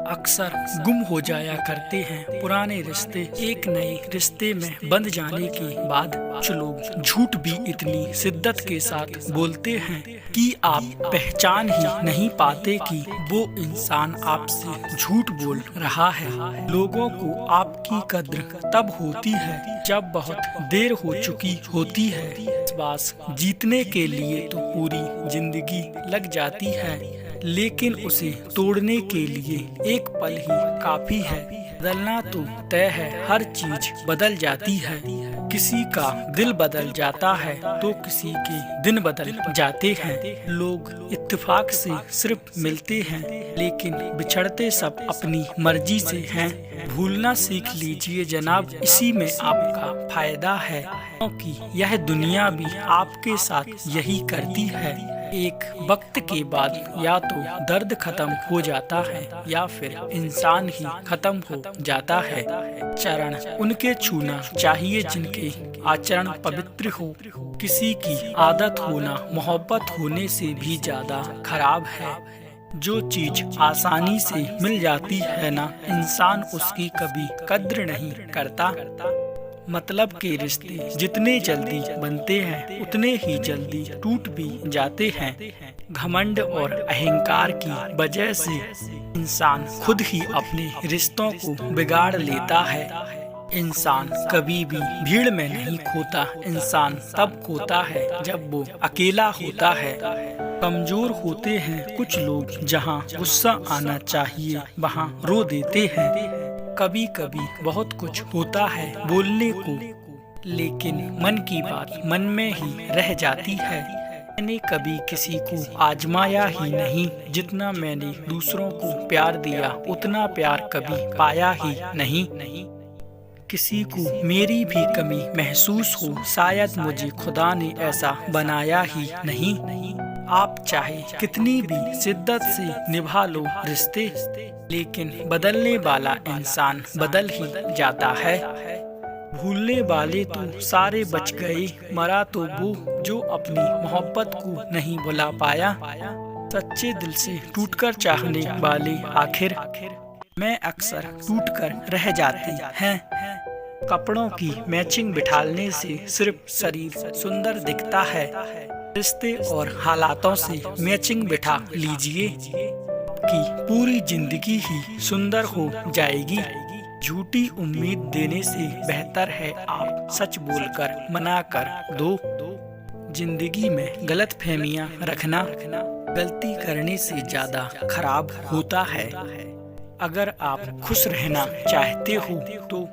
अक्सर गुम हो जाया करते हैं पुराने रिश्ते। एक नए रिश्ते में बंध जाने के बाद कुछ लोग झूठ भी इतनी शिद्दत के साथ बोलते हैं कि आप पहचान ही नहीं पाते कि वो इंसान आपसे झूठ बोल रहा है। लोगों को आपकी कद्र तब होती है जब बहुत देर हो चुकी होती है। विश्वास जीतने के लिए तो पूरी जिंदगी लग जाती है, लेकिन उसे तोड़ने के लिए एक पल ही काफी है। बदलना तो तय है, हर चीज बदल जाती है। किसी का दिल बदल जाता है तो किसी के दिन बदल जाते हैं। लोग इत्तेफाक से सिर्फ मिलते हैं, लेकिन बिछड़ते सब अपनी मर्जी से हैं। भूलना सीख लीजिए जनाब, इसी में आपका फायदा है, क्योंकि यह दुनिया भी आपके साथ यही करती है। एक वक्त के बाद या तो दर्द खत्म हो जाता है या फिर इंसान ही खत्म हो जाता है। चरण उनके छूना चाहिए जिनके आचरण पवित्र हो। किसी की आदत होना मोहब्बत होने से भी ज्यादा खराब है। जो चीज आसानी से मिल जाती है ना, इंसान उसकी कभी कद्र नहीं करता। मतलब के रिश्ते जितने जल्दी बनते हैं उतने ही जल्दी टूट भी जाते हैं। घमंड और अहंकार की वजह से इंसान खुद ही अपने रिश्तों को बिगाड़ लेता है। इंसान कभी भी भीड़ में नहीं खोता, इंसान तब खोता है जब वो अकेला होता है। कमजोर होते हैं कुछ लोग, जहाँ गुस्सा आना चाहिए वहाँ रो देते हैं। कभी कभी बहुत कुछ होता है बोलने को, लेकिन मन की बात मन में ही रह जाती है। मैंने कभी किसी को आजमाया ही नहीं, जितना मैंने दूसरों को प्यार दिया उतना प्यार कभी पाया ही नहीं। किसी को मेरी भी कमी महसूस हो, शायद मुझे खुदा ने ऐसा बनाया ही नहीं। आप चाहे कितनी भी शिद्दत से निभा लो रिश्ते, लेकिन बदलने वाला इंसान बदल ही जाता है। भूलने वाले तो सारे बच गए, मरा तो वो जो अपनी मोहब्बत को नहीं भुला पाया। सच्चे दिल से टूटकर चाहने वाले आखिर में अक्सर टूटकर रह जाते हैं। कपड़ों की मैचिंग बिठाने से सिर्फ शरीर सुंदर दिखता है। रिश्ते और हालातों से मैचिंग बिठा लीजिए कि पूरी जिंदगी ही सुंदर हो जाएगी। झूठी उम्मीद देने से बेहतर है आप सच बोलकर मना कर दो। जिंदगी में गलतफहमियां रखना गलती करने से ज्यादा खराब होता है। अगर आप खुश रहना चाहते हो तो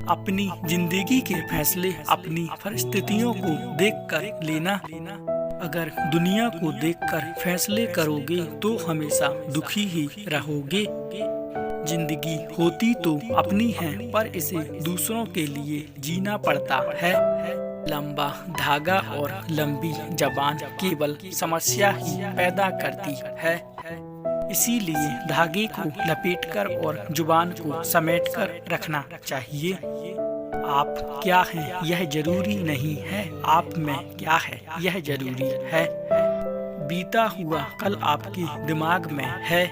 अपनी जिंदगी के फैसले अपनी परिस्थितियों को देखकर लेना। अगर दुनिया को देखकर फैसले करोगे तो हमेशा दुखी ही रहोगे। जिंदगी होती तो अपनी है, पर इसे दूसरों के लिए जीना पड़ता है। लंबा धागा और लंबी जबान केवल समस्या ही पैदा करती है। इसीलिए धागे को लपेटकर और जुबान को समेटकर रखना चाहिए। आप क्या हैं यह जरूरी नहीं है, आप में क्या है यह जरूरी है। बीता हुआ कल आपके दिमाग में है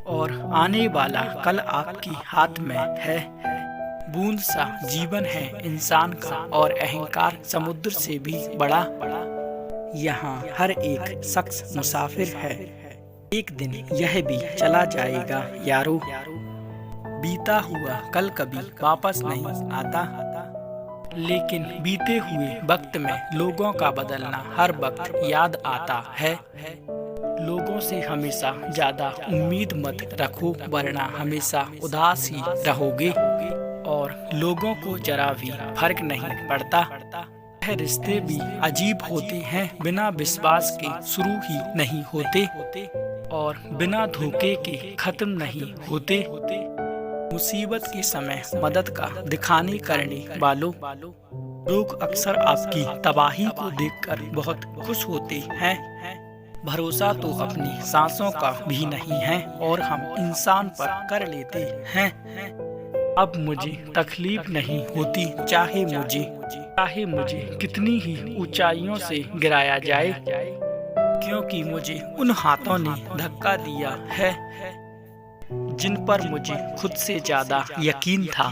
और आने वाला कल आपके हाथ में है। बूंद सा जीवन है इंसान का और अहंकार समुद्र से भी बड़ा। यहाँ हर एक शख्स मुसाफिर है, एक दिन यह भी चला जाएगा यारो। बीता हुआ कल कभी वापस नहीं आता, लेकिन बीते हुए वक्त में लोगों का बदलना हर वक्त याद आता है। लोगों से हमेशा ज्यादा उम्मीद मत रखो, वरना हमेशा उदास ही रहोगे और लोगों को जरा भी फर्क नहीं पड़ता। यह रिश्ते भी अजीब होते हैं, बिना विश्वास के शुरू ही नहीं होते और बिना धोखे के खत्म नहीं होते। मुसीबत के समय मदद का दिखाने करने वालों लोग अक्सर आपकी तबाही को देखकर बहुत खुश होते हैं। भरोसा तो अपनी सांसों का भी नहीं है और हम इंसान पर कर लेते हैं। अब मुझे तकलीफ नहीं होती, चाहे मुझे कितनी ही ऊंचाइयों से गिराया जाए, क्योंकि मुझे उन हाथों ने धक्का दिया है जिन पर मुझे खुद से ज्यादा यकीन था।